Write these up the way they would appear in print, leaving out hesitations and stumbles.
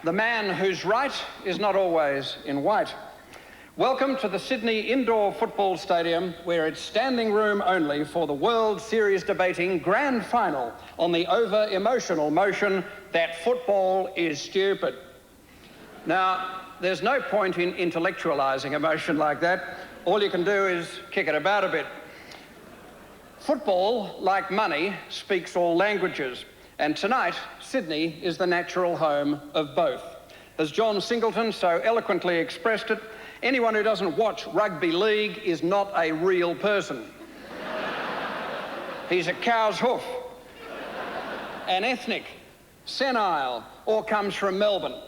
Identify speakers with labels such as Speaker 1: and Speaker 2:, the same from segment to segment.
Speaker 1: The man whose right is not always in white. Welcome to the Sydney Indoor Football Stadium, where it's standing room only for the World Series debating grand final on the over-emotional motion that football is stupid. Now, there's no point in intellectualising a motion like that. All you can do is kick it about a bit. Football, like money, speaks all languages. And tonight, Sydney is the natural home of both. As John Singleton so eloquently expressed it, anyone who doesn't watch rugby league is not a real person. He's a cow's hoof, an ethnic, senile, or comes from Melbourne.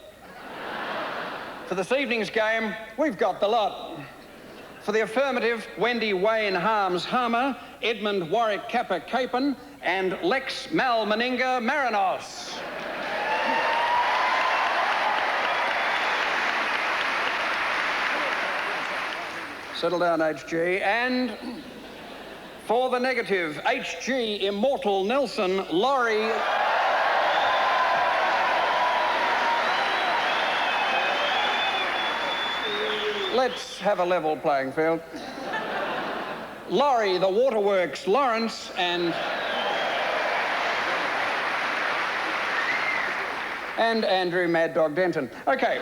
Speaker 1: For this evening's game, we've got the lot. For the affirmative, Wendy Wayne Harms Harmer, Edmund Warwick Kappa Capon, and Lex Mal Meninga Marinos. Settle down, HG. And for the negative, HG Immortal Nelson, Laurie. Let's have a level playing field. Laurie, the Waterworks Lawrence, and Andrew Mad Dog Denton. Okay.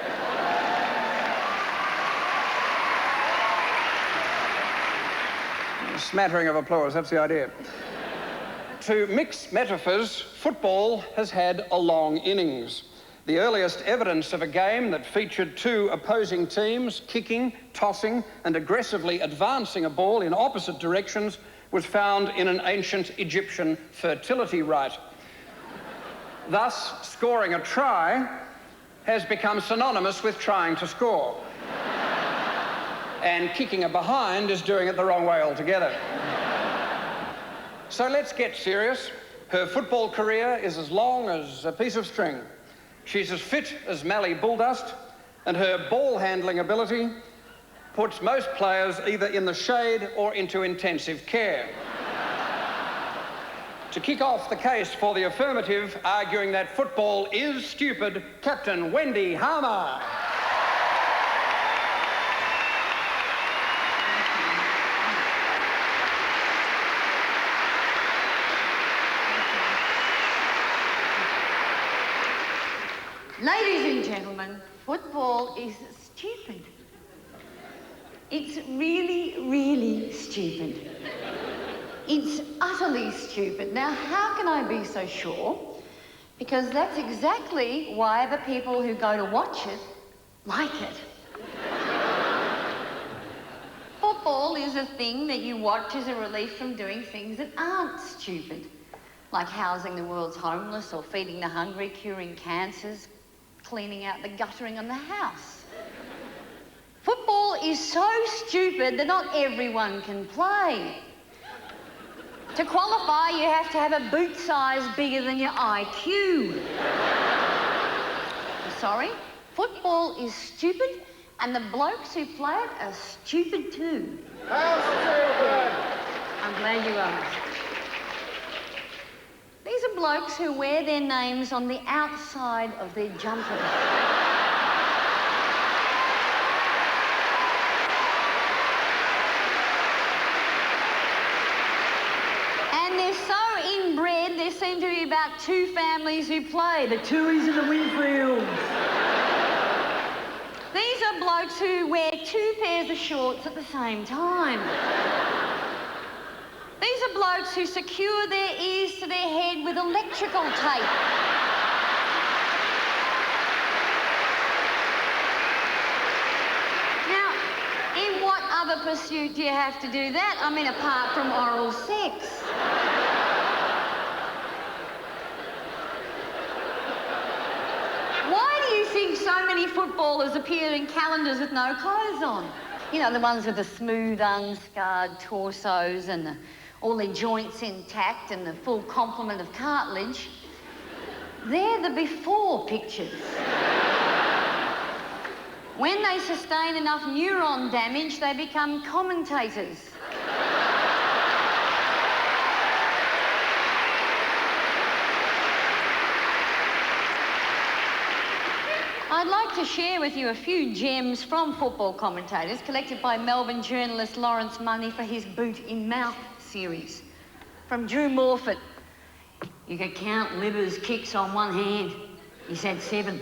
Speaker 1: A smattering of applause, that's the idea. To mix metaphors, football has had a long innings. The earliest evidence of a game that featured two opposing teams kicking, tossing, and aggressively advancing a ball in opposite directions was found in an ancient Egyptian fertility rite. Thus, scoring a try has become synonymous with trying to score. And kicking a behind is doing it the wrong way altogether. So let's get serious. Her football career is as long as a piece of string. She's as fit as Mallee Bulldust, and her ball handling ability puts most players either in the shade or into intensive care. To kick off the case for the affirmative, arguing that football is stupid, Captain Wendy Harmer.
Speaker 2: Ladies and gentlemen, football is stupid. It's really, really stupid. It's utterly stupid. Now, how can I be so sure? Because that's exactly why the people who go to watch it like it. Football is a thing that you watch as a relief from doing things that aren't stupid, like housing the world's homeless or feeding the hungry, curing cancers, cleaning out the guttering on the house. Football is so stupid that not everyone can play. To qualify, you have to have a boot size bigger than your IQ. Sorry, football is stupid, and the blokes who play it are stupid too.
Speaker 3: How stupid?
Speaker 2: I'm glad you asked. These are blokes who wear their names on the outside of their jumpers. And they're so inbred, there seem to be about two families who play, the Tooheys and the Winfields. These are blokes who wear two pairs of shorts at the same time. These are blokes who secure their ears to their head with electrical tape. Now, in what other pursuit do you have to do that? I mean, apart from oral sex. Why do you think so footballers appear in calendars with no clothes on. You know, the ones with the smooth, unscarred torsos and all their joints intact and the full complement of cartilage. They're the before pictures. When they sustain enough neuron damage, they become commentators. I'd like to share with you a few gems from football commentators collected by Melbourne journalist Lawrence Money for his Boot in Mouth series. From Drew Morfitt, you could count Libber's kicks on one hand. He's had 7.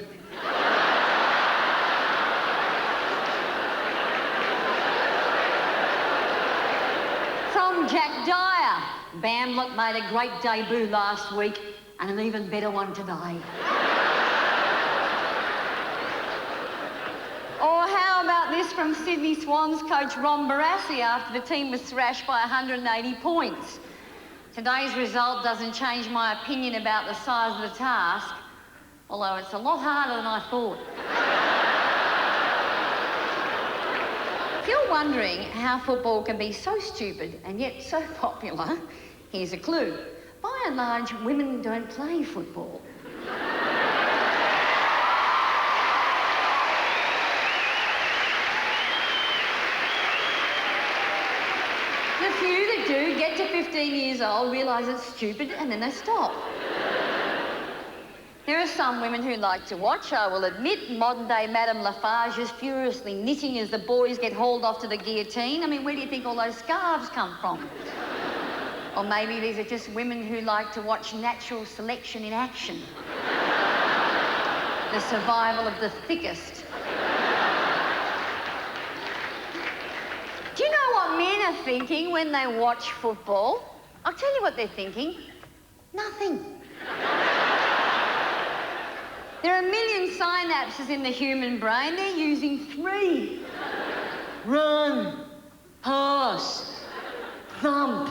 Speaker 2: From Jack Dyer, Bamlet made a great debut last week and an even better one today. Or how about this from Sydney Swans coach Ron Barassi after the team was thrashed by 180 points. Today's result doesn't change my opinion about the size of the task, although it's a lot harder than I thought. If you're wondering how football can be so stupid and yet so popular, here's a clue. By and large, women don't play football. The few that do get to 15 years old realise it's stupid and then they stop. There are some women who like to watch, I will admit. Modern-day Madame Lafarge is furiously knitting as the boys get hauled off to the guillotine. I mean, where do you think all those scarves come from? Or maybe these are just women who like to watch natural selection in action. The survival of the thickest. Do you know what men are thinking when they watch football? I'll tell you what they're thinking. Nothing. There are a million synapses in the human brain. They're using 3. Run, pass, thump.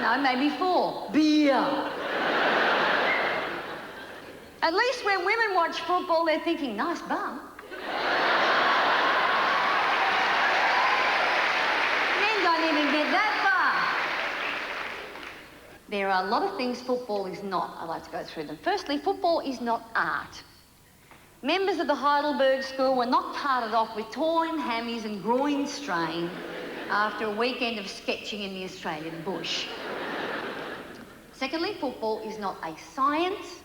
Speaker 2: No, maybe 4. Beer. At least when women watch football, they're thinking, nice bum. Don't even get that far. There are a lot of things football is not. I'd like to go through them. Firstly, football is not art. Members of the Heidelberg School were not carted off with torn hammies and groin strain after a weekend of sketching in the Australian bush. Secondly, football is not a science,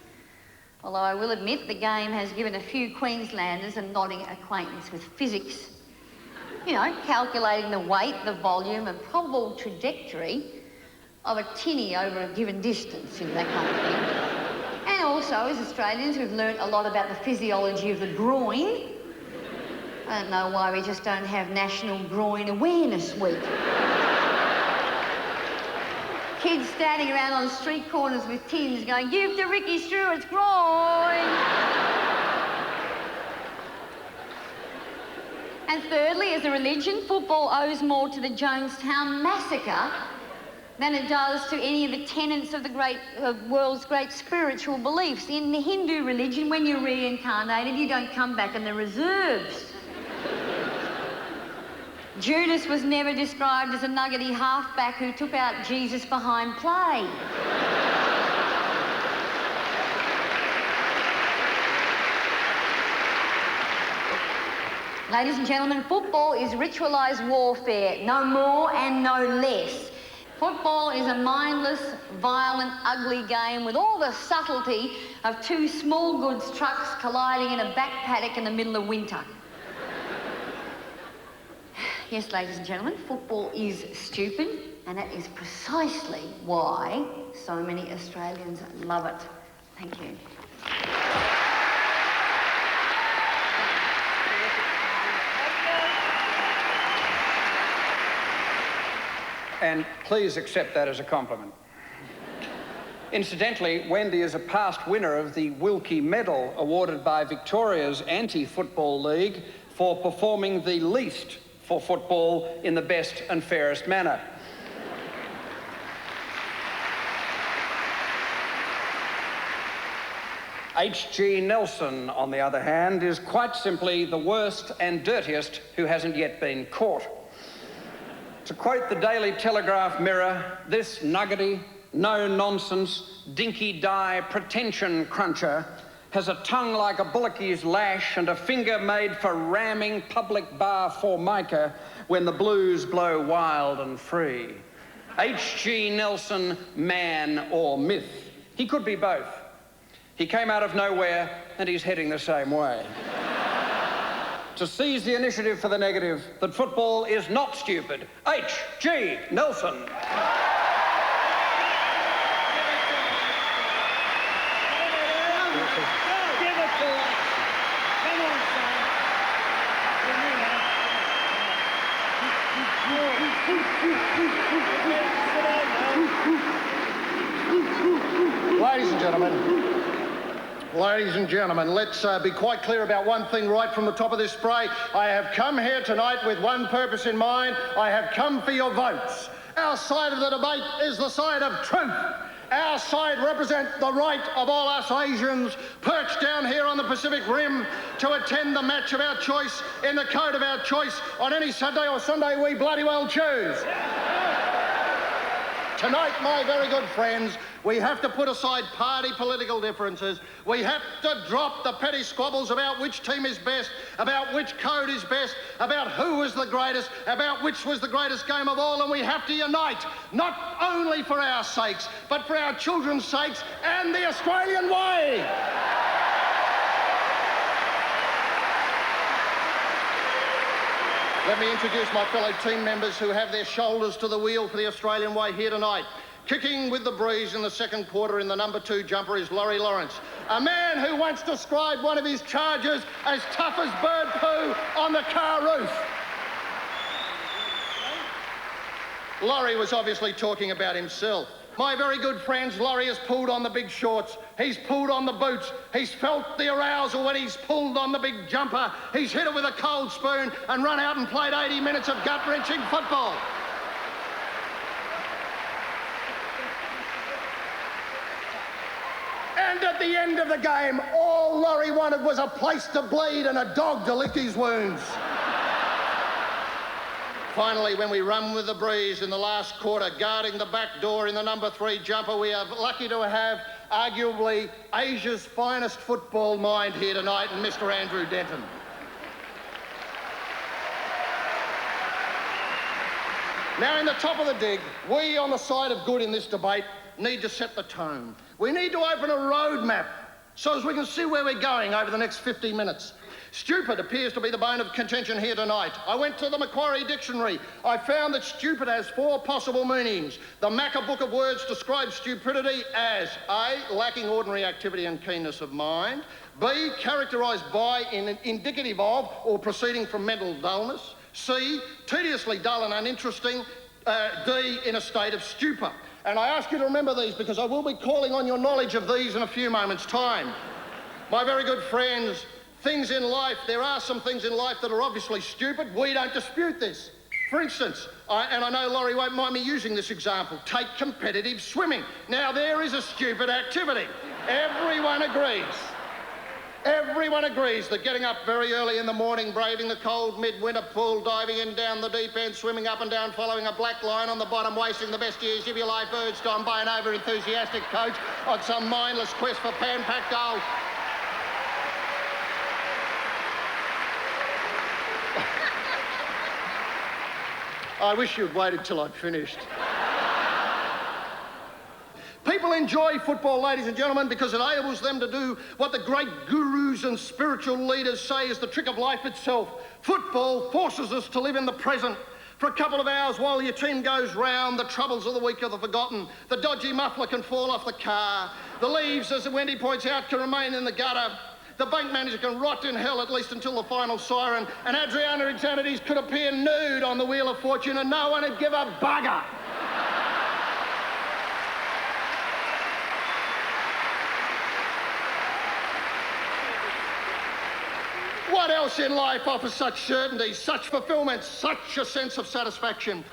Speaker 2: although I will admit the game has given a few Queenslanders a nodding acquaintance with physics. You know, calculating the weight, the volume, and probable trajectory of a tinny over a given distance, you know, that kind of thing. And also, as Australians, we've learnt a lot about the physiology of the groin. I don't know why we just don't have National Groin Awareness Week. Kids standing around on street corners with tins going, give to Ricky Stewart's groin. And thirdly, as a religion, football owes more to the Jonestown Massacre than it does to any of the tenets of the world's great spiritual beliefs. In the Hindu religion, when you're reincarnated, you don't come back in the reserves. Judas was never described as a nuggety halfback who took out Jesus behind play. Ladies and gentlemen, football is ritualised warfare, no more and no less. Football is a mindless, violent, ugly game with all the subtlety of 2 small goods trucks colliding in a back paddock in the middle of winter. Yes, ladies and gentlemen, football is stupid, and that is precisely why so many Australians love it. Thank you.
Speaker 1: And please accept that as a compliment. Incidentally, Wendy is a past winner of the Wilkie Medal awarded by Victoria's Anti-Football League for performing the least for football in the best and fairest manner. H.G. Nelson, on the other hand, is quite simply the worst and dirtiest who hasn't yet been caught. To quote the Daily Telegraph Mirror, this nuggety, no-nonsense, dinky-die pretension cruncher has a tongue like a bullocky's lash and a finger made for ramming public bar formica when the blues blow wild and free. H.G. Nelson, man or myth? He could be both. He came out of nowhere and he's heading the same way. To seize the initiative for the negative, that football is not stupid, H.G. Nelson.
Speaker 4: Ladies and gentlemen, let's be quite clear about one thing right from the top of this spray. I have come here tonight with one purpose in mind. I have come for your votes. Our side of the debate is the side of truth. Our side represents the right of all us Asians perched down here on the Pacific Rim to attend the match of our choice in the coat of our choice on any Saturday or Sunday we bloody well choose. Tonight, my very good friends, we have to put aside party political differences. We have to drop the petty squabbles about which team is best, about which code is best, about who was the greatest, about which was the greatest game of all, and we have to unite, not only for our sakes, but for our children's sakes and the Australian way. Let me introduce my fellow team members who have their shoulders to the wheel for the Australian way here tonight. Kicking with the breeze in the second quarter in the number 2 jumper is Laurie Lawrence, a man who once described one of his charges as tough as bird poo on the car roof. Laurie was obviously talking about himself. My very good friends, Laurie has pulled on the big shorts, he's pulled on the boots, he's felt the arousal when he's pulled on the big jumper, he's hit it with a cold spoon and run out and played 80 minutes of gut-wrenching football. And at the end of the game, all Laurie wanted was a place to bleed and a dog to lick his wounds. Finally, when we run with the breeze in the last quarter, guarding the back door in the number 3 jumper, we are lucky to have arguably Asia's finest football mind here tonight, and Mr. Andrew Denton. Now, in the top of the dig, we on the side of good in this debate need to set the tone. We need to open a roadmap so as we can see where we're going over the next 50 minutes. Stupid appears to be the bone of contention here tonight. I went to the Macquarie Dictionary. I found that stupid has 4 possible meanings. The Macca Book of Words describes stupidity as A, lacking ordinary activity and keenness of mind, B, characterised by, indicative of, or proceeding from mental dullness, C, tediously dull and uninteresting, D, in a state of stupor. And I ask you to remember these because I will be calling on your knowledge of these in a few moments' time. My very good friends, things in life, there are some things in life that are obviously stupid. We don't dispute this. For instance, and I know Laurie won't mind me using this example, take competitive swimming. Now, there is a stupid activity. Everyone agrees. Everyone agrees that getting up very early in the morning, braving the cold midwinter pool, diving in down the deep end, swimming up and down, following a black line on the bottom, wasting the best years of your life urged on by an over-enthusiastic coach on some mindless quest for pan-packed gold. I wish you'd waited till I'd finished. People enjoy football, ladies and gentlemen, because it enables them to do what the great gurus and spiritual leaders say is the trick of life itself. Football forces us to live in the present. For a couple of hours while your team goes round, the troubles of the week are forgotten. The dodgy muffler can fall off the car. The leaves, as Wendy points out, can remain in the gutter. The bank manager can rot in hell at least until the final siren. And Adriana Xanades could appear nude on the Wheel of Fortune and no one would give a bugger. What else in life offers such certainty, such fulfilment, such a sense of satisfaction?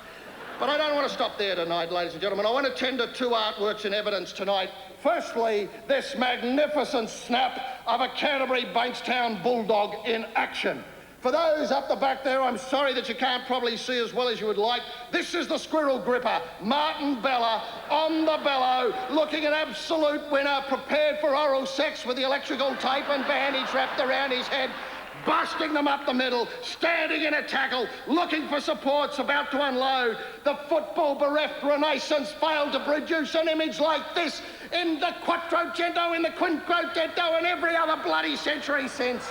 Speaker 4: But I don't want to stop there tonight, ladies and gentlemen. I want to tender 2 artworks in evidence tonight Firstly, this magnificent snap of a Canterbury Bankstown Bulldog in action. For those up the back there, I'm sorry that you can't probably see as well as you would like. This is the squirrel gripper, Martin Bella, on the bellow, looking an absolute winner, prepared for oral sex with the electrical tape and bandage wrapped around his head, busting them up the middle, standing in a tackle, looking for supports, about to unload. The football-bereft Renaissance failed to produce an image like this in the Quattrocento, in the Quinquecento, and every other bloody century since.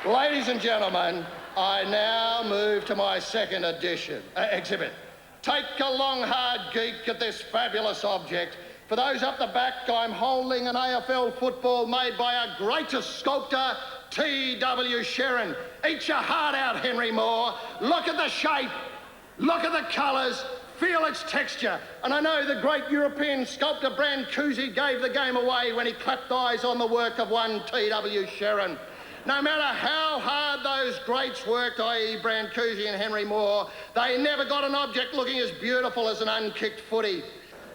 Speaker 4: Ladies and gentlemen, I now move to my second exhibit. Take a long, hard geek at this fabulous object. For those up the back, I'm holding an AFL football made by our greatest sculptor, T.W. Sherin. Eat your heart out, Henry Moore. Look at the shape, look at the colours, feel its texture. And I know the great European sculptor Brancusi gave the game away when he clapped eyes on the work of one T.W. Sherin. No matter how hard those greats worked, i.e. Brancusi and Henry Moore, they never got an object looking as beautiful as an unkicked footy.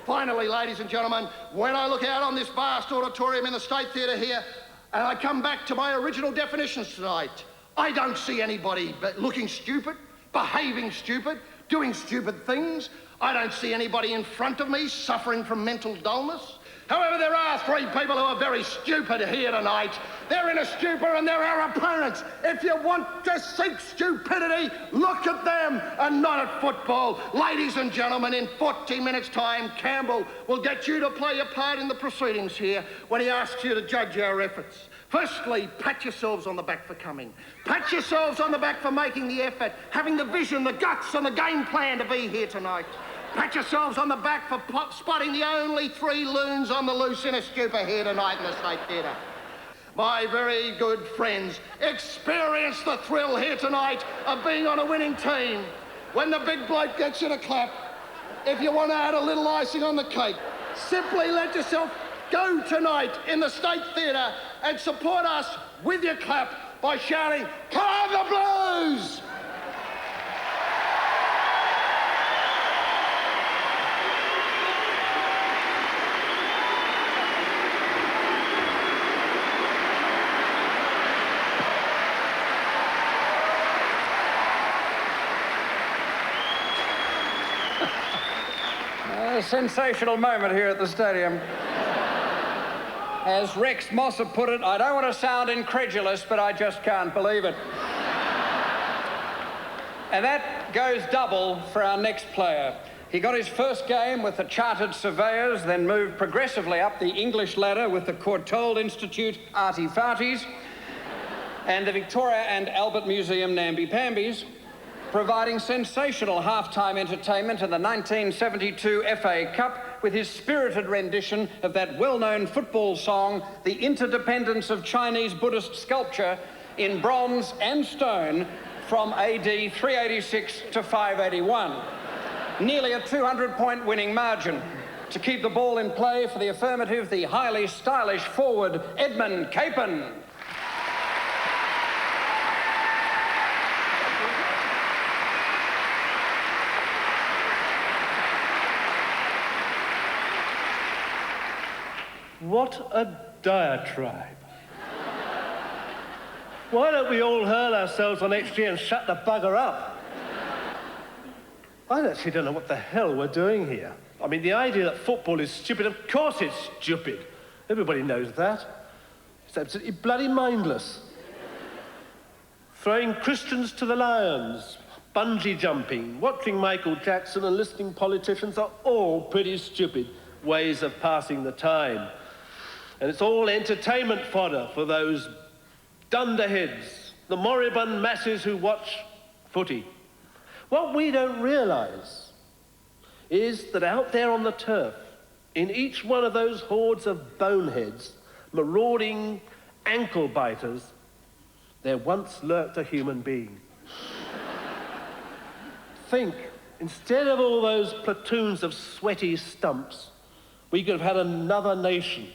Speaker 4: Finally, ladies and gentlemen, when I look out on this vast auditorium in the State Theatre here, and I come back to my original definitions tonight, I don't see anybody looking stupid, behaving stupid, doing stupid things. I don't see anybody in front of me suffering from mental dullness. However, there are three people who are very stupid here tonight. They're in a stupor and they're our opponents. If you want to seek stupidity, look at them and not at football. Ladies and gentlemen, in 40 minutes' time, Campbell will get you to play a part in the proceedings here when he asks you to judge our efforts. Firstly, pat yourselves on the back for coming. Pat yourselves on the back for making the effort, having the vision, the guts and the game plan to be here tonight. Pat yourselves on the back for spotting the only three loons on the loose in a stupor here tonight in the State Theatre. My very good friends, experience the thrill here tonight of being on a winning team. When the big bloke gets you to clap, if you want to add a little icing on the cake, simply let yourself go tonight in the State Theatre and support us with your clap by shouting, "Come on the Blues!"
Speaker 1: A sensational moment here at the stadium. As Rex Mossa put it, I don't want to sound incredulous, but I just can't believe it. And that goes double for our next player. He got his first game with the Chartered Surveyors, then moved progressively up the English ladder with the Courtauld Institute Arty Farties and the Victoria and Albert Museum Namby-Pambies, providing sensational half-time entertainment in the 1972 FA Cup with his spirited rendition of that well-known football song, The Interdependence of Chinese Buddhist Sculpture, in bronze and stone from AD 386 to 581. Nearly a 200-point winning margin. To keep the ball in play for the Affirmative, the highly stylish forward, Edmund Capon.
Speaker 5: What a diatribe. Why don't we all hurl ourselves on XG and shut the bugger up? I actually don't know what the hell we're doing here. I mean, the idea that football is stupid, of course it's stupid. Everybody knows that. It's absolutely bloody mindless. Throwing Christians to the lions, bungee jumping, watching Michael Jackson and listening politicians are all pretty stupid ways of passing the time. And it's all entertainment fodder for those dunderheads, the moribund masses who watch footy. What we don't realise is that out there on the turf, in each one of those hordes of boneheads, marauding ankle biters, there once lurked a human being. Think, instead of all those platoons of sweaty stumps, we could have had another nation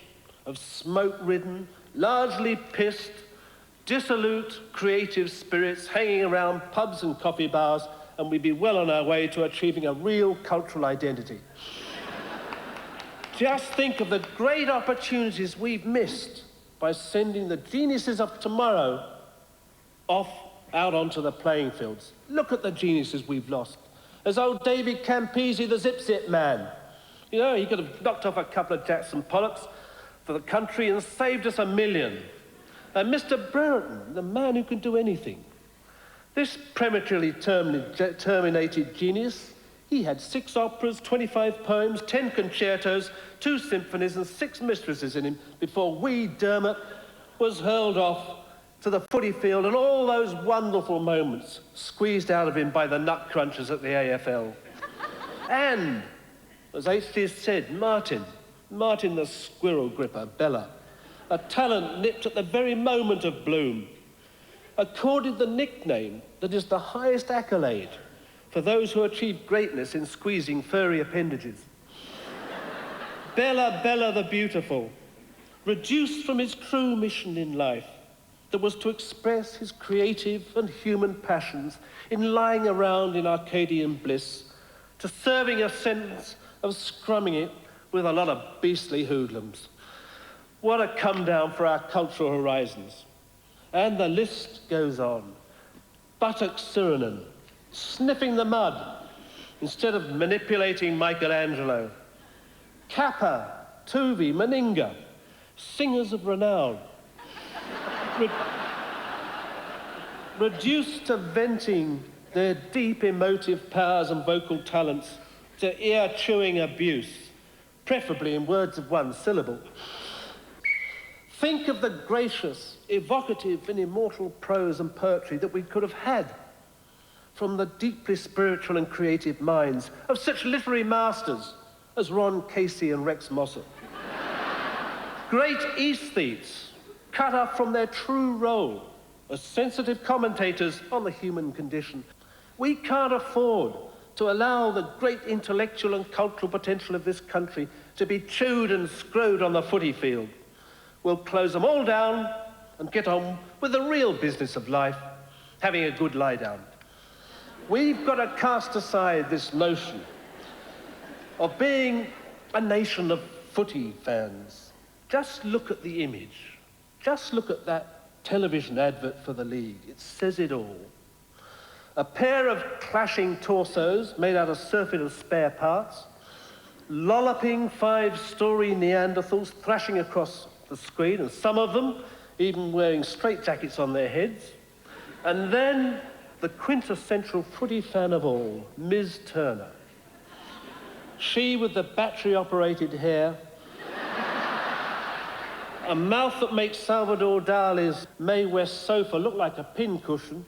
Speaker 5: of smoke-ridden, largely pissed, dissolute, creative spirits hanging around pubs and coffee bars and we'd be well on our way to achieving a real cultural identity. Just think of the great opportunities we've missed by sending the geniuses of tomorrow off out onto the playing fields. Look at the geniuses we've lost. There's old David Campese, the zip-zip man. You know, he could have knocked off a couple of Jackson Pollocks for the country and saved us $1 million. And Mr. Brereton, the man who can do anything. This prematurely terminated genius, he had 6 operas, 25 poems, 10 concertos, 2 symphonies and 6 mistresses in him before wee Dermot was hurled off to the footy field and all those wonderful moments squeezed out of him by the nut crunchers at the AFL. And, as H.G. said, Martin the squirrel gripper, Bella, a talent nipped at the very moment of bloom, accorded the nickname that is the highest accolade for those who achieve greatness in squeezing furry appendages. Bella the beautiful, reduced from his true mission in life, that was to express his creative and human passions in lying around in Arcadian bliss, to serving a sentence of scrumming it with a lot of beastly hoodlums. What a come down for our cultural horizons. And the list goes on. Buttock Sirenen, sniffing the mud instead of manipulating Michelangelo. Kappa, Tuvi, Meninga, singers of renown. Reduced to venting their deep emotive powers and vocal talents to ear-chewing abuse, preferably in words of one syllable. Think of the gracious, evocative and immortal prose and poetry that we could have had from the deeply spiritual and creative minds of such literary masters as Ron Casey and Rex Mossop. Great aesthetes cut off from their true role as sensitive commentators on the human condition. We can't afford to allow the great intellectual and cultural potential of this country to be chewed and screwed on the footy field. We'll close them all down and get on with the real business of life, having a good lie down. We've got to cast aside this notion of being a nation of footy fans. Just look at the image. Just look at that television advert for the league. It says it all. A pair of clashing torsos made out of surfeit of spare parts, lolloping 5-story Neanderthals thrashing across the screen, and some of them even wearing straitjackets on their heads. And then the quintessential footy fan of all, Ms. Turner. She with the battery-operated hair, a mouth that makes Salvador Dali's Mae West sofa look like a pincushion,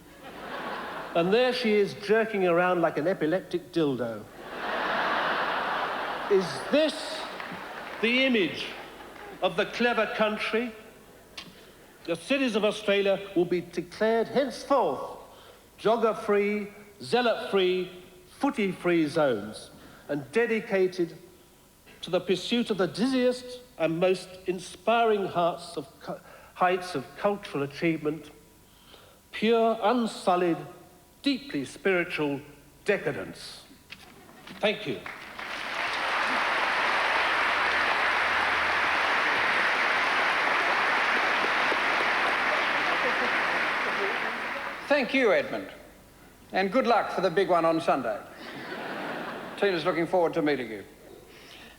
Speaker 5: and there she is jerking around like an epileptic dildo. Is this the image of the clever country? The cities of Australia will be declared henceforth jogger-free, zealot-free, footy-free zones, and dedicated to the pursuit of the dizziest and most inspiring heights of cultural achievement, pure, unsullied, deeply spiritual decadence. Thank you.
Speaker 1: Thank you, Edmund. And good luck for the big one on Sunday. Tina's looking forward to meeting you.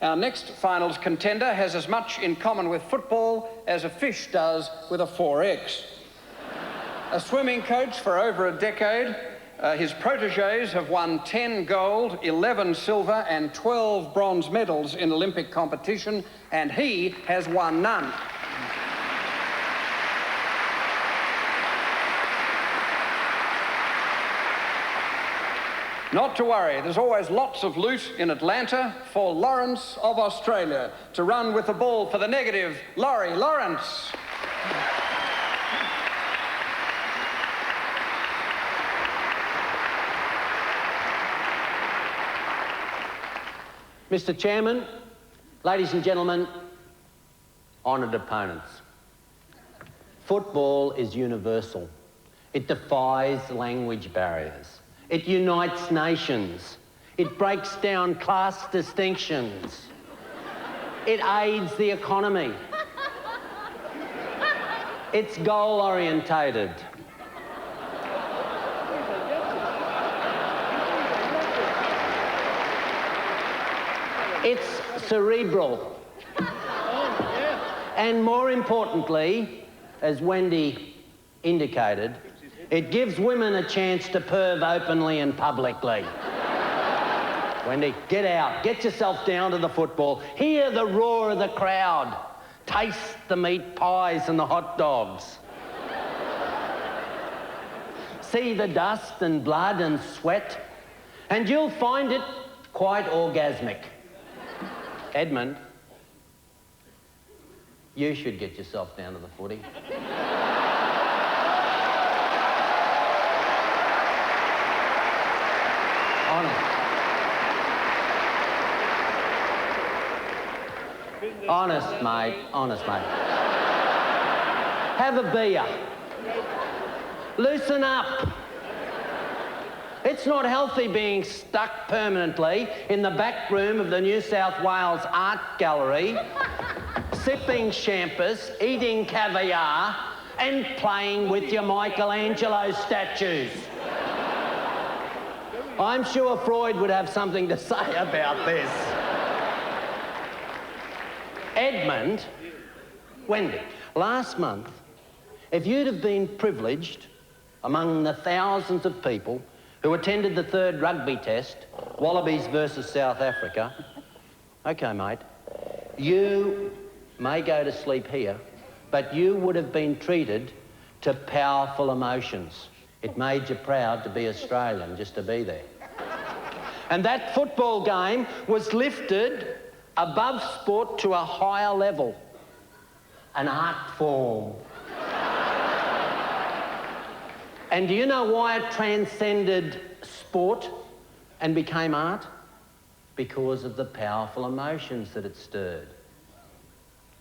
Speaker 1: Our next finals contender has as much in common with football as a fish does with a 4X. A swimming coach for over a decade, his protégés have won 10 gold, 11 silver and 12 bronze medals in Olympic competition, and he has won none. Not to worry, there's always lots of loot in Atlanta for Lawrence of Australia to run with the ball for the negative, Laurie Lawrence.
Speaker 6: Mr. Chairman, ladies and gentlemen, honoured opponents. Football is universal. It defies language barriers. It unites nations. It breaks down class distinctions. It aids the economy. It's goal-orientated. It's cerebral. And more importantly, as Wendy indicated, it gives women a chance to perv openly and publicly. Wendy, get out. Get yourself down to the football. Hear the roar of the crowd. Taste the meat pies and the hot dogs. See the dust and blood and sweat, and you'll find it quite orgasmic. Edmund, you should get yourself down to the footy. Honest, mate. Honest, mate. Have a beer. Loosen up. It's not healthy being stuck permanently in the back room of the New South Wales Art Gallery, sipping champers, eating caviar, and playing with your Michelangelo statues. I'm sure Freud would have something to say about this. Edmund, Wendy, last month, if you'd have been privileged among the thousands of people who attended the third rugby test, Wallabies versus South Africa, okay, mate, you may go to sleep here, but you would have been treated to powerful emotions. It made you proud to be Australian, just to be there. And that football game was lifted above sport to a higher level, an art form. And do you know why it transcended sport and became art? Because of the powerful emotions that it stirred.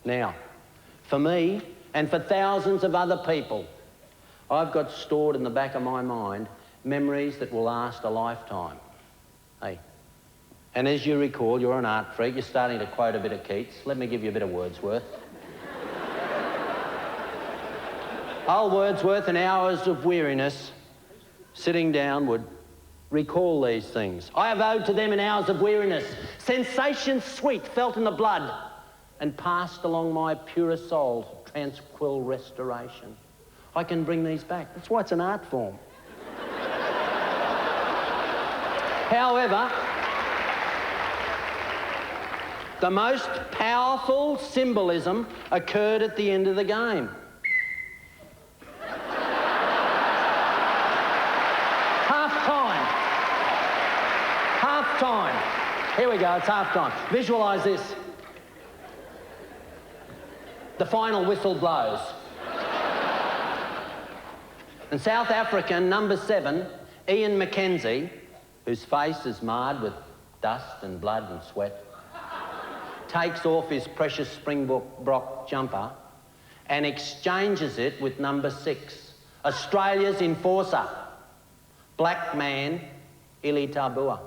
Speaker 6: Now, for me and for thousands of other people, I've got stored in the back of my mind memories that will last a lifetime. Hey. And as you recall, you're an art freak, you're starting to quote a bit of Keats. Let me give you a bit of Wordsworth. Old Wordsworth, in hours of weariness, sitting down, would recall these things. I have owed to them in hours of weariness sensations sweet felt in the blood and passed along my purer soul, tranquil restoration. I can bring these back. That's why it's an art form. However, the most powerful symbolism occurred at the end of the game. Half-time. Half-time. Here we go, it's half-time. Visualise this. The final whistle blows. And South African number 7, Ian McKenzie, whose face is marred with dust and blood and sweat, takes off his precious Springbok jumper and exchanges it with number 6, Australia's enforcer, black man, Ili Tabua.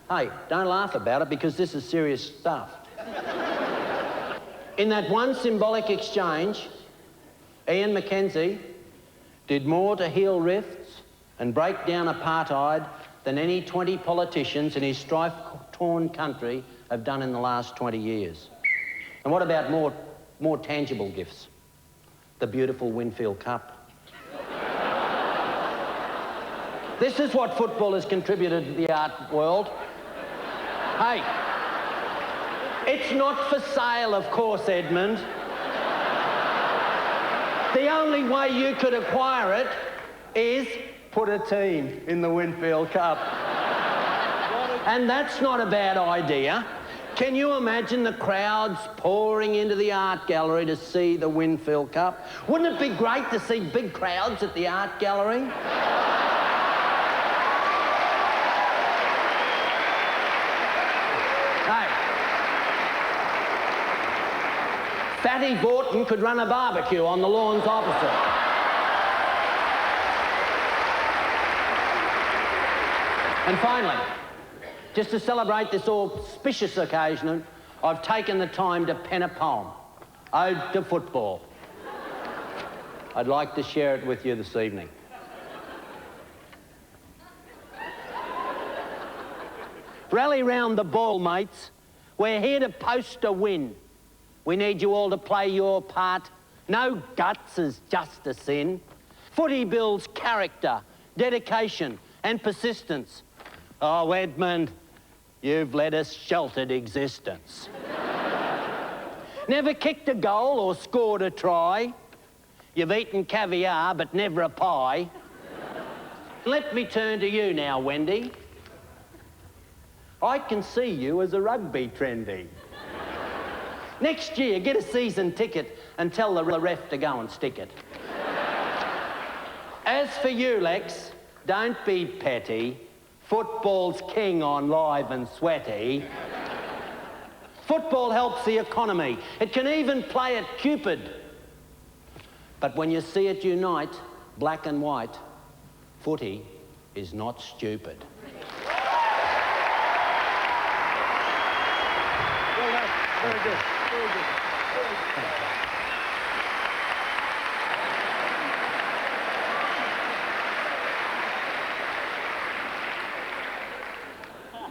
Speaker 6: Hey, don't laugh about it because this is serious stuff. In that one symbolic exchange, Ian McKenzie did more to heal rifts and break down apartheid than any 20 politicians in his strife-torn country have done in the last 20 years. And what about more tangible gifts? The beautiful Winfield Cup. This is what football has contributed to the art world. Hey, it's not for sale, of course, Edmund. The only way you could acquire it is put a team in the Winfield Cup. And that's not a bad idea. Can you imagine the crowds pouring into the art gallery to see the Winfield Cup? Wouldn't it be great to see big crowds at the art gallery? Hey. Fatty Borton could run a barbecue on the lawns opposite. And finally, just to celebrate this auspicious occasion, I've taken the time to pen a poem, Ode to Football. I'd like to share it with you this evening. Rally round the ball, mates. We're here to post a win. We need you all to play your part. No guts is just a sin. Footy builds character, dedication and persistence. Oh, Edmund, you've led a sheltered existence. Never kicked a goal or scored a try. You've eaten caviar, but never a pie. Let me turn to you now, Wendy. I can see you as a rugby trendy. Next year, get a season ticket and tell the ref to go and stick it. As for you, Lex, don't be petty. Football's king on live and sweaty. Football helps the economy. It can even play at Cupid. But when you see it unite, black and white, footy is not stupid.
Speaker 5: Well done. Very good. Very good.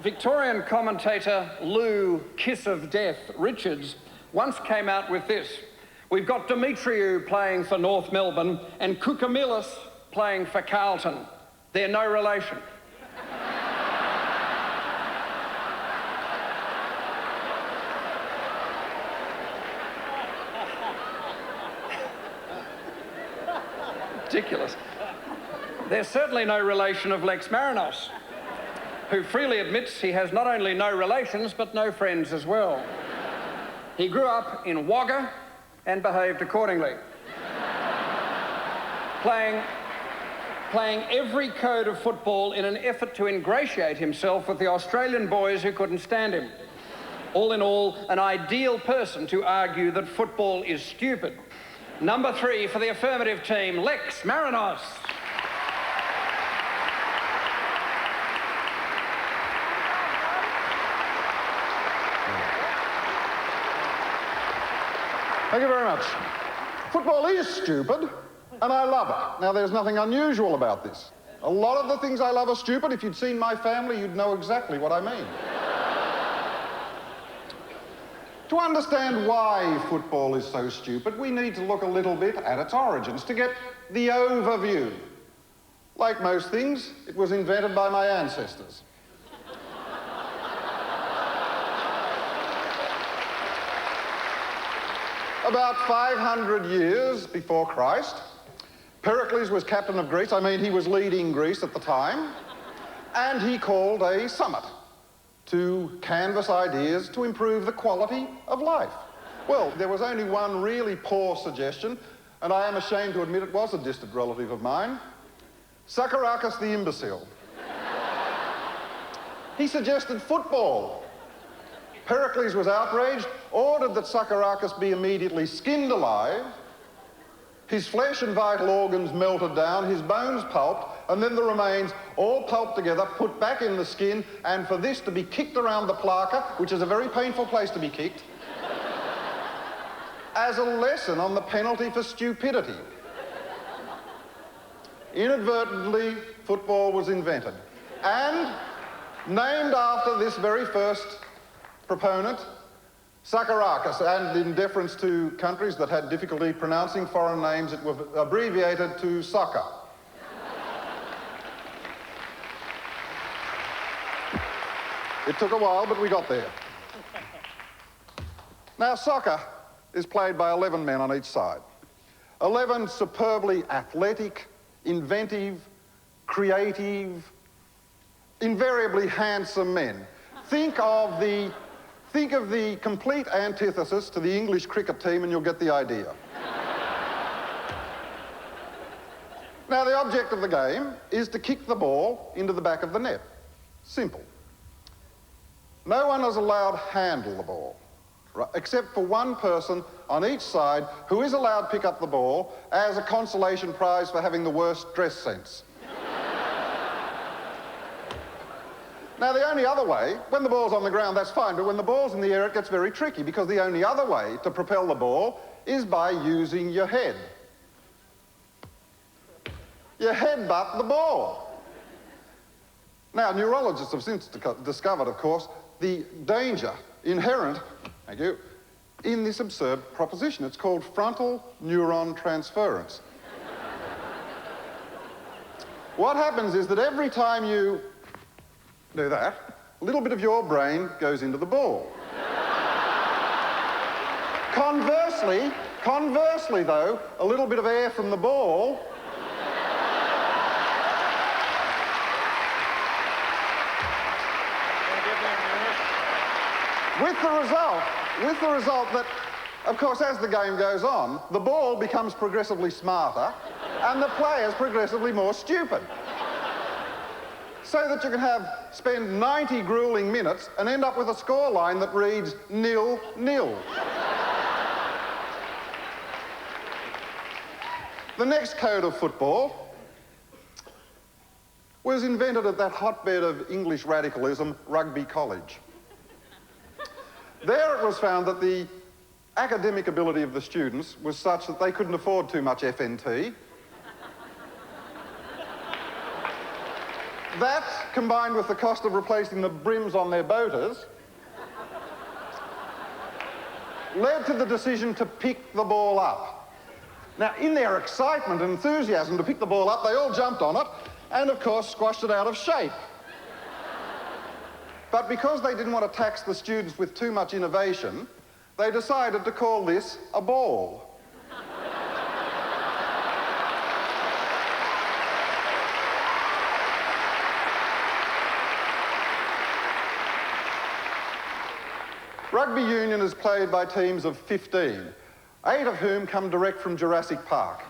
Speaker 1: Victorian commentator Lou Kiss of Death Richards once came out with this. We've got Demetriou playing for North Melbourne and Kukamillis playing for Carlton. They're no relation. Ridiculous. There's certainly no relation of Lex Marinos, who freely admits he has not only no relations, but no friends as well. He grew up in Wagga and behaved accordingly. Playing every code of football in an effort to ingratiate himself with the Australian boys who couldn't stand him. All in all, an ideal person to argue that football is stupid. Number 3 for the affirmative team, Lex Marinos.
Speaker 3: Thank you very much. Football is stupid, and I love it. Now, there's nothing unusual about this. A lot of the things I love are stupid. If you'd seen my family, you'd know exactly what I mean. To understand why football is so stupid, we need to look a little bit at its origins to get the overview. Like most things, it was invented by my ancestors. About 500 years before Christ, Pericles was captain of Greece. I mean, he was leading Greece at the time. And he called a summit to canvass ideas to improve the quality of life. Well, there was only one really poor suggestion, and I am ashamed to admit it was a distant relative of mine, Sakarakis the imbecile. He suggested football. Pericles was outraged, ordered that Sakarakis be immediately skinned alive. His flesh and vital organs melted down, his bones pulped, and then the remains all pulped together, put back in the skin, and for this to be kicked around the placa, which is a very painful place to be kicked, as a lesson on the penalty for stupidity. Inadvertently, football was invented, and named after this very first proponent, Sakarakis, and in deference to countries that had difficulty pronouncing foreign names, it was abbreviated to soccer. It took a while, but we got there. Now, soccer is played by 11 men on each side. 11 superbly athletic, inventive, creative, invariably handsome men. Think of the complete antithesis to the English cricket team and you'll get the idea. Now, the object of the game is to kick the ball into the back of the net. Simple. No one is allowed to handle the ball, except for one person on each side who is allowed to pick up the ball as a consolation prize for having the worst dress sense. Now, the only other way, when the ball's on the ground, that's fine, but when the ball's in the air, it gets very tricky, because the only other way to propel the ball is by using your head. You headbutt the ball. Now, neurologists have since discovered, of course, the danger inherent, thank you, in this absurd proposition. It's called frontal neuron transference. What happens is that every time you do that, a little bit of your brain goes into the ball. Conversely though, a little bit of air from the ball with the result that, of course, as the game goes on, the ball becomes progressively smarter and the players progressively more stupid. So that you can spend 90 grueling minutes and end up with a scoreline that reads 0-0. The next code of football was invented at that hotbed of English radicalism, Rugby College. There it was found that the academic ability of the students was such that they couldn't afford too much FNT. That, combined with the cost of replacing the brims on their boaters, led to the decision to pick the ball up. Now, in their excitement and enthusiasm to pick the ball up, they all jumped on it and, of course, squashed it out of shape. But because they didn't want to tax the students with too much innovation, they decided to call this a ball. Rugby union is played by teams of 15, 8 of whom come direct from Jurassic Park.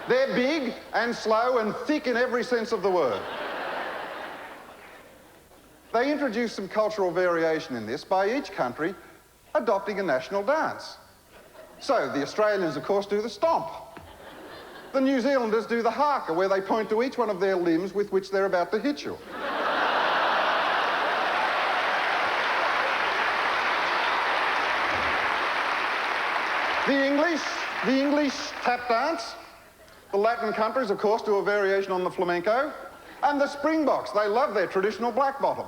Speaker 3: They're big and slow and thick in every sense of the word. They introduced some cultural variation in this by each country adopting a national dance. So the Australians, of course, do the stomp. The New Zealanders do the haka, where they point to each one of their limbs with which they're about to hit you. The English tap dance. The Latin countries, of course, do a variation on the flamenco. And the Springboks, they love their traditional black bottom.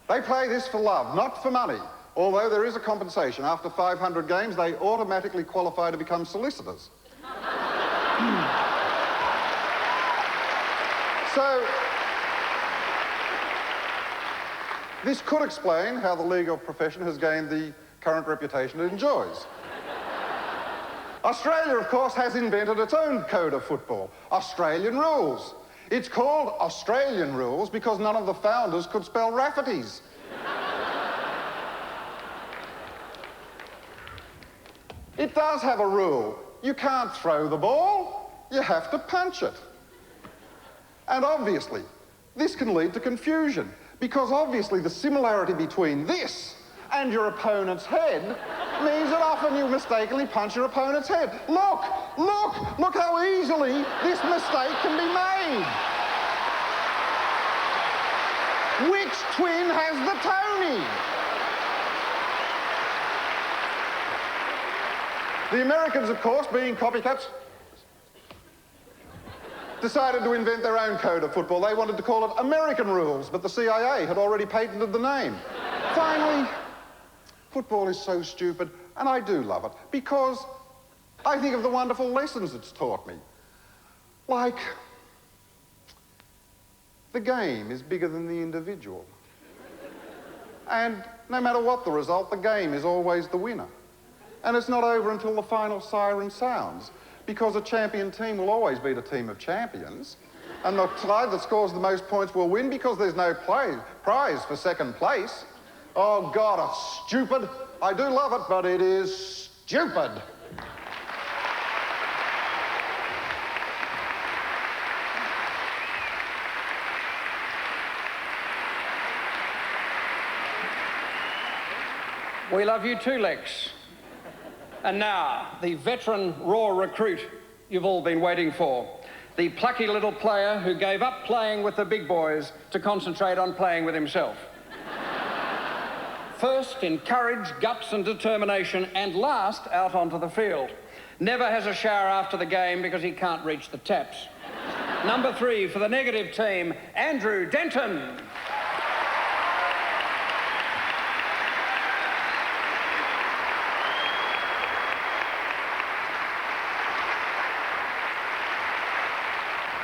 Speaker 3: They play this for love, not for money. Although there is a compensation. After 500 games, they automatically qualify to become solicitors. So, this could explain how the legal profession has gained the current reputation it enjoys. Australia, of course, has invented its own code of football, Australian rules. It's called Australian rules because none of the founders could spell Rafferty's. It does have a rule. You can't throw the ball, you have to punch it. And obviously, this can lead to confusion because obviously the similarity between this and your opponent's head means that often you mistakenly punch your opponent's head. Look how easily this mistake can be made. Which twin has the Tony? The Americans, of course, being copycats, decided to invent their own code of football. They wanted to call it American rules, but the CIA had already patented the name. Finally, football is so stupid, and I do love it, because I think of the wonderful lessons it's taught me. Like, the game is bigger than the individual. And no matter what the result, the game is always the winner. And it's not over until the final siren sounds, because a champion team will always beat a team of champions, and the side that scores the most points will win because there's no prize for second place. Oh, God, it's stupid. I do love it, but it is stupid.
Speaker 1: We love you too, Lex. And now, the veteran raw recruit you've all been waiting for. The plucky little player who gave up playing with the big boys to concentrate on playing with himself. First in courage, guts and determination, and last out onto the field. Never has a shower after the game because he can't reach the taps. Number 3 for the negative team, Andrew Denton.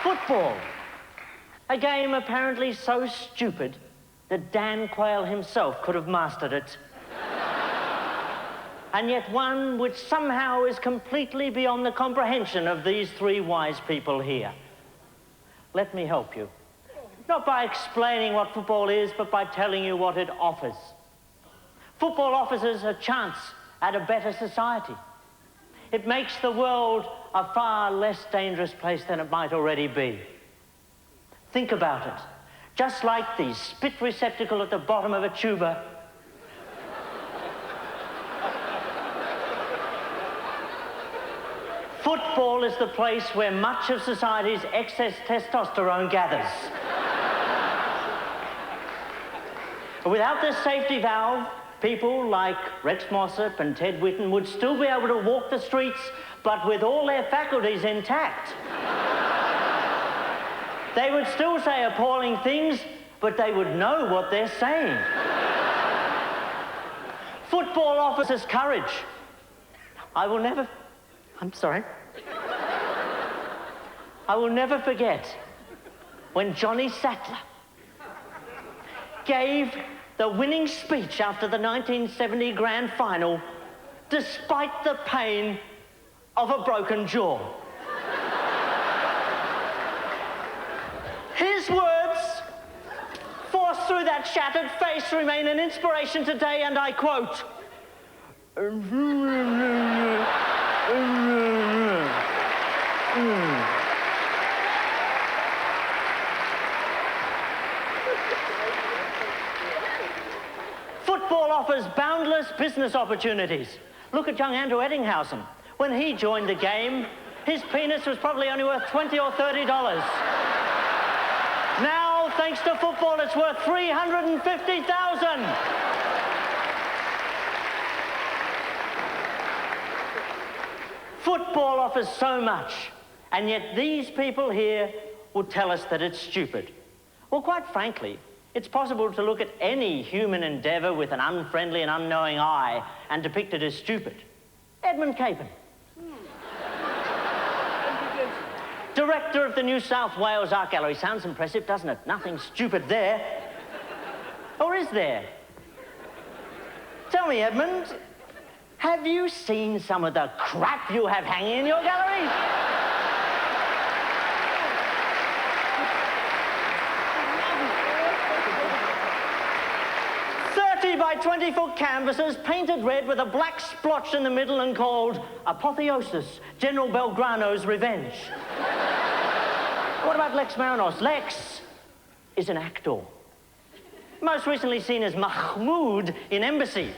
Speaker 7: Football. A game apparently so stupid that Dan Quayle himself could have mastered it. And yet one which somehow is completely beyond the comprehension of these 3 wise people here. Let me help you. Not by explaining what football is, but by telling you what it offers. Football offers us a chance at a better society. It makes the world a far less dangerous place than it might already be. Think about it. Just like the spit receptacle at the bottom of a tuba, football is the place where much of society's excess testosterone gathers. Without this safety valve, people like Rex Mossop and Ted Whitten would still be able to walk the streets, but with all their faculties intact. They would still say appalling things, but they would know what they're saying. Football offers us courage. I will never forget when Johnny Sattler gave the winning speech after the 1970 grand final, despite the pain of a broken jaw. His words, forced through that shattered face, remain an inspiration today, and I quote, Football offers boundless business opportunities. Look at young Andrew Eddinghausen. When he joined the game, his penis was probably only worth $20 or $30. Now, thanks to football, it's worth $350,000. Football offers so much, and yet these people here will tell us that it's stupid. Well, quite frankly, it's possible to look at any human endeavour with an unfriendly and unknowing eye and depict it as stupid. Edmund Capon. Director of the New South Wales Art Gallery. Sounds impressive, doesn't it? Nothing stupid there. Or is there? Tell me, Edmund, have you seen some of the crap you have hanging in your gallery? 30 by 20-foot canvases painted red with a black splotch in the middle and called Apotheosis, General Belgrano's Revenge. What about Lex Marinos? Lex is an actor. Most recently seen as Mahmoud in Embassy.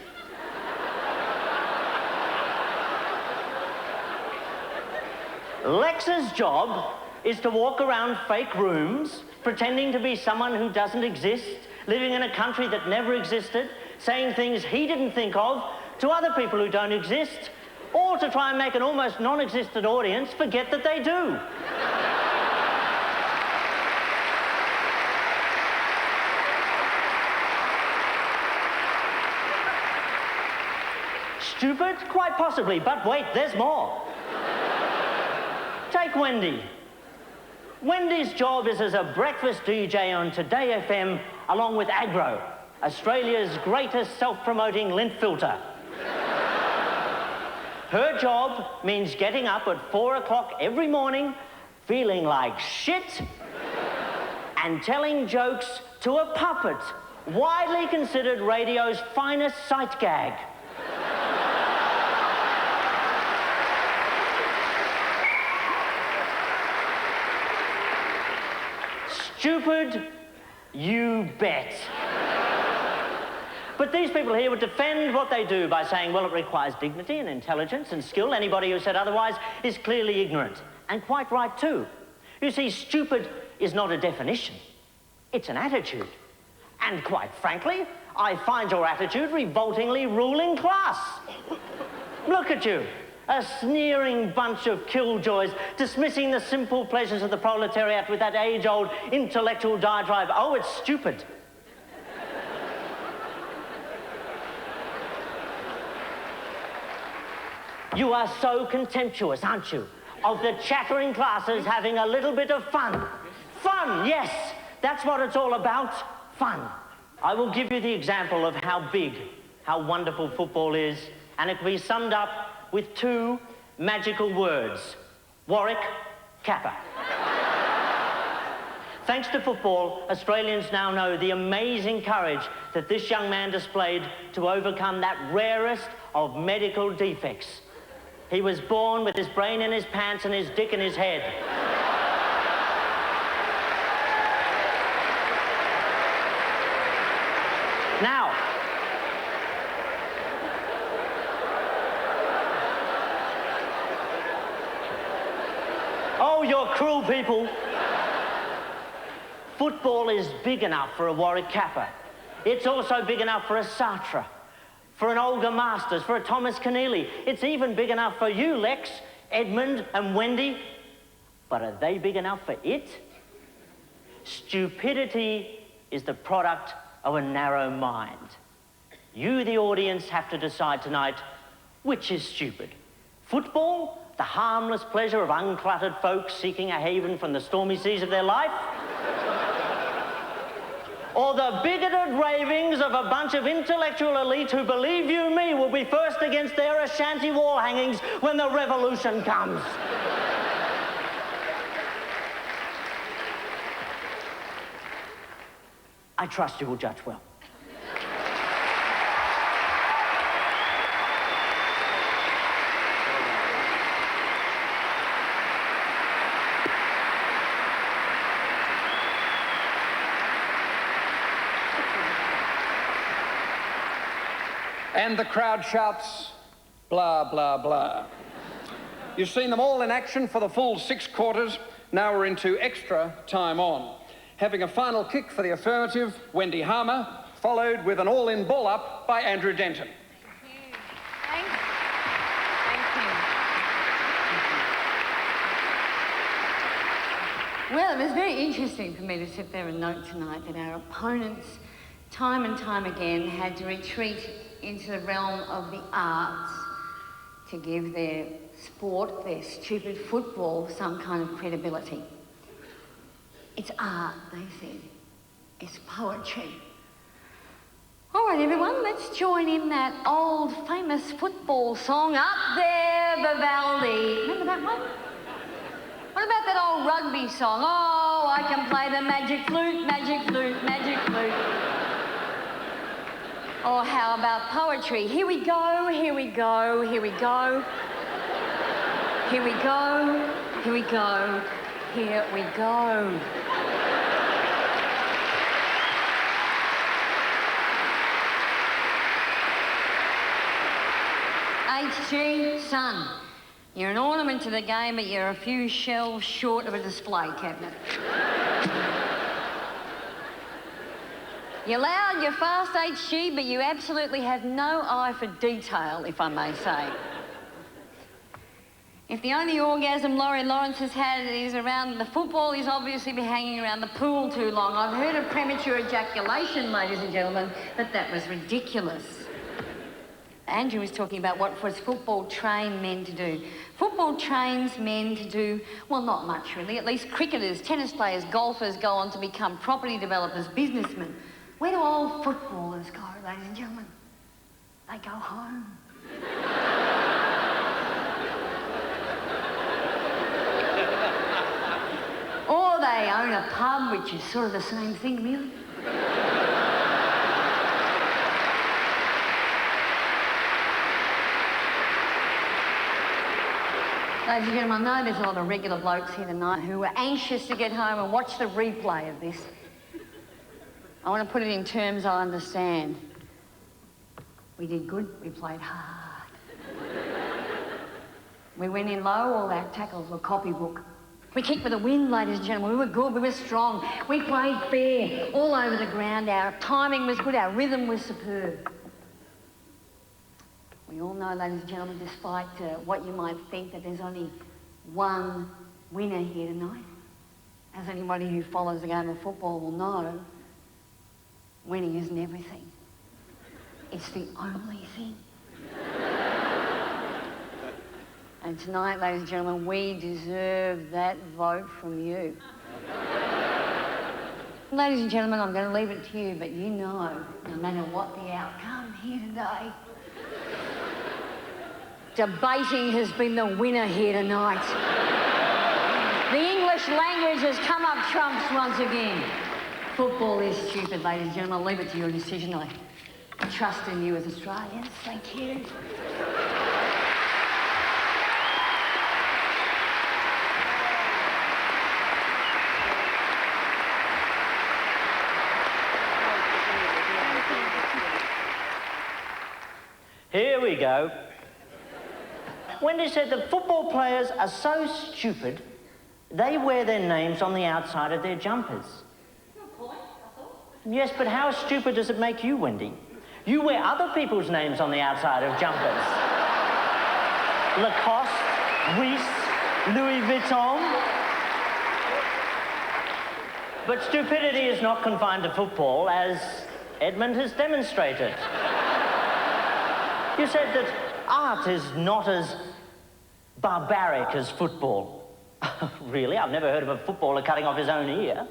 Speaker 7: Lex's job is to walk around fake rooms, pretending to be someone who doesn't exist, living in a country that never existed, saying things he didn't think of to other people who don't exist, or to try and make an almost non-existent audience forget that they do. Stupid? Quite possibly, but wait, there's more. Take Wendy. Wendy's job is as a breakfast DJ on Today FM, along with Agro, Australia's greatest self-promoting lint filter. Her job means getting up at 4 o'clock every morning, feeling like shit, and telling jokes to a puppet, widely considered radio's finest sight gag. Stupid, you bet. But these people here would defend what they do by saying, well, it requires dignity and intelligence and skill. Anybody who said otherwise is clearly ignorant. And quite right, too. You see, stupid is not a definition. It's an attitude. And quite frankly, I find your attitude revoltingly ruling class. Look at you, a sneering bunch of killjoys, dismissing the simple pleasures of the proletariat with that age-old intellectual diatribe. Oh, it's stupid. You are so contemptuous, aren't you, of the chattering classes having a little bit of fun. Fun, yes, that's what it's all about, fun. I will give you the example of how big, how wonderful football is, and it can be summed up with two magical words: Warwick Kappa. Thanks to football, Australians now know the amazing courage that this young man displayed to overcome that rarest of medical defects. He was born with his brain in his pants and his dick in his head. Now, oh, you're cruel people. Football is big enough for a Warwick Kappa. It's also big enough for a Sartre, for an Olga Masters, for a Thomas Keneally. It's even big enough for you, Lex, Edmund and Wendy. But are they big enough for it? Stupidity is the product of a narrow mind. You, the audience, have to decide tonight which is stupid. Football, the harmless pleasure of uncluttered folks seeking a haven from the stormy seas of their life? Or the bigoted ravings of a bunch of intellectual elite who, believe you me, will be first against their Ashanti wall hangings when the revolution comes? I trust you will judge well.
Speaker 1: And the crowd shouts, blah, blah, blah. You've seen them all in action for the full 6 quarters. Now we're into extra time on. Having a final kick for the affirmative, Wendy Harmer, followed with an all-in ball-up by Andrew Denton.
Speaker 2: Thank you. Well, it was very interesting for me to sit there and note tonight that our opponents, time and time again, had to retreat into the realm of the arts to give their sport, their stupid football, some kind of credibility. It's art, they said. It's poetry. All right, everyone, let's join in that old famous football song, Up There, Vivaldi. Remember that one? What about that old rugby song? Oh, I can play the magic flute, magic flute, magic flute. Or how about poetry? Here we go, here we go, here we go. Here we go, here we go, here we go. HG, son, you're an ornament to the game, but you're a few shelves short of a display cabinet. You're loud, you're fast, HG, but you absolutely have no eye for detail, if I may say. If the only orgasm Laurie Lawrence has had is around the football, he's obviously been hanging around the pool too long. I've heard of premature ejaculation, ladies and gentlemen, but that was ridiculous. Andrew was talking about what does football train men to do. Football trains men to do, well, not much really. At least cricketers, tennis players, golfers go on to become property developers, businessmen. Where do all footballers go, ladies and gentlemen? They go home. Or they own a pub, which is sort of the same thing, really. Ladies and gentlemen, I know there's a lot of regular blokes here tonight who are anxious to get home and watch the replay of this. I want to put it in terms I understand. We did good, we played hard. We went in low, all our tackles were copybook. We kicked with a wind, ladies and gentlemen. We were good, we were strong. We played fair, all over the ground. Our timing was good, our rhythm was superb. We all know, ladies and gentlemen, despite what you might think, that there's only one winner here tonight. As anybody who follows the game of football will know, winning isn't everything. It's the only thing. And tonight, ladies and gentlemen, we deserve that vote from you. Ladies and gentlemen, I'm going to leave it to you, but you know, no matter what the outcome here today, debating has been the winner here tonight. The English language has come up trumps once again. Football is stupid, ladies and gentlemen. I'll leave it to your decision. I trust in you as Australians. Thank you.
Speaker 7: Here we go. Wendy said that football players are so stupid, they wear their names on the outside of their jumpers. Yes, but how stupid does it make you, Wendy? You wear other people's names on the outside of jumpers. Lacoste, Reiss, Louis Vuitton. But stupidity is not confined to football, as Edmund has demonstrated. You said that art is not as barbaric as football. Really? I've never heard of a footballer cutting off his own ear.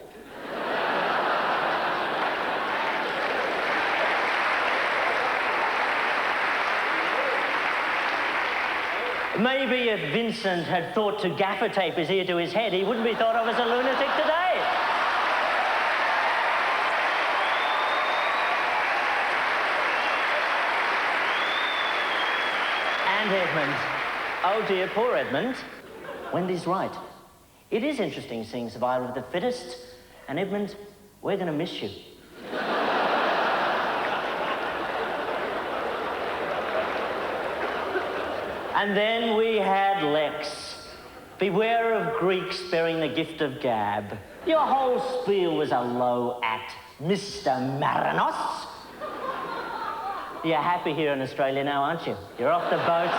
Speaker 7: Maybe if Vincent had thought to gaffer tape his ear to his head, he wouldn't be thought of as a lunatic today. And Edmund. Oh dear, poor Edmund. Wendy's right. It is interesting seeing survival of the fittest. And Edmund, we're going to miss you. And then we had Lex. Beware of Greeks bearing the gift of gab. Your whole spiel was a low act, Mr. Marinos. You're happy here in Australia now, aren't you? You're off the boat.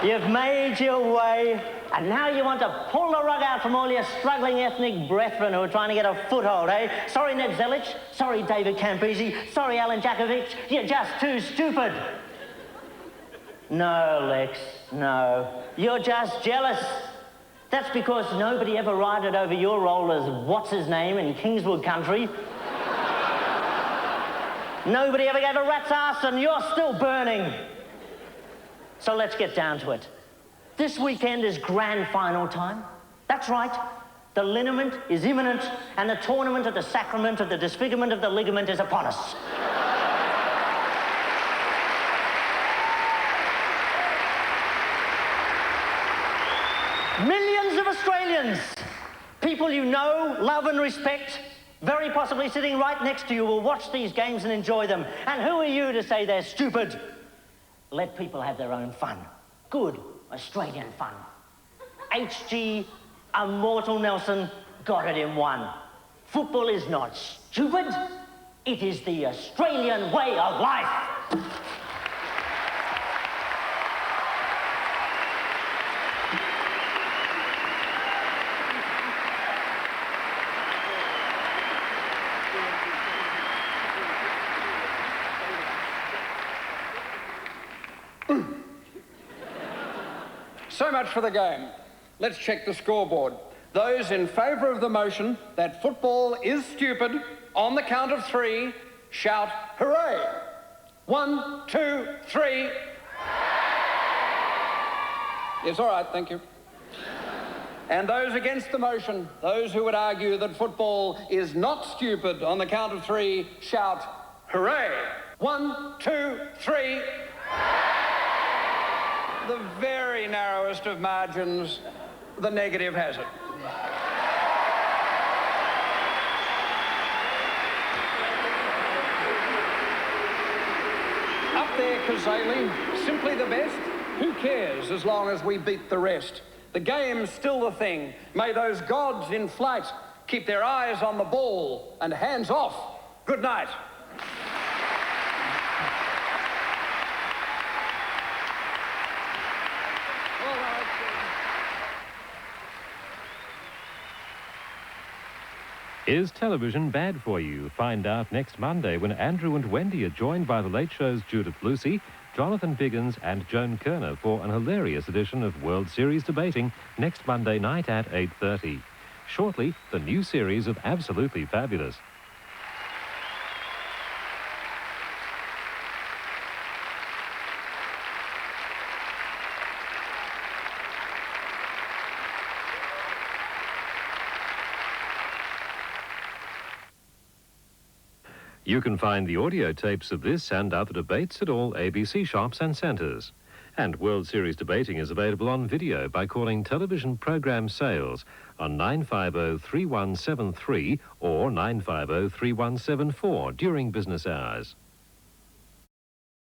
Speaker 7: You've made your way, and now you want to pull the rug out from all your struggling ethnic brethren who are trying to get a foothold, eh? Sorry, Ned Zelich. Sorry, David Campese. Sorry, Alan Jakovic. You're just too stupid. No, Lex, no. You're just jealous. That's because nobody ever rided over your role as what's-his-name in Kingswood country. Nobody ever gave a rat's ass, and you're still burning. So let's get down to it. This weekend is grand final time. That's right. The liniment is imminent, and the tournament of the sacrament of the disfigurement of the ligament is upon us. Millions of Australians, people you know, love and respect, very possibly sitting right next to you, will watch these games and enjoy them. And who are you to say they're stupid? Let people have their own fun. Good Australian fun. H.G. Immortal Nelson got it in one. Football is not stupid. It is the Australian way of life.
Speaker 1: So much for the game. Let's check the scoreboard. Those in favour of the motion that football is stupid, on the count of three, shout hooray. 1, 2, 3. Yes, all right, thank you. And those against the motion, those who would argue that football is not stupid, on the count of three, shout hooray. 1, 2, 3. The very narrowest of margins, the negative has it. Kazali, simply the best. Who cares as long as we beat the rest? The game's still the thing. May those gods in flight keep their eyes on the ball and hands off. Good night.
Speaker 8: Is television bad for you? Find out next Monday when Andrew and Wendy are joined by The Late Show's Judith Lucy, Jonathan Biggins and Joan Kerner for an hilarious edition of World Series Debating next Monday night at 8:30. Shortly, the new series of Absolutely Fabulous. You can find the audio tapes of this and other debates at all ABC shops and centres. And World Series Debating is available on video by calling Television Programme Sales on 950-3173 or 950-3174 during business hours.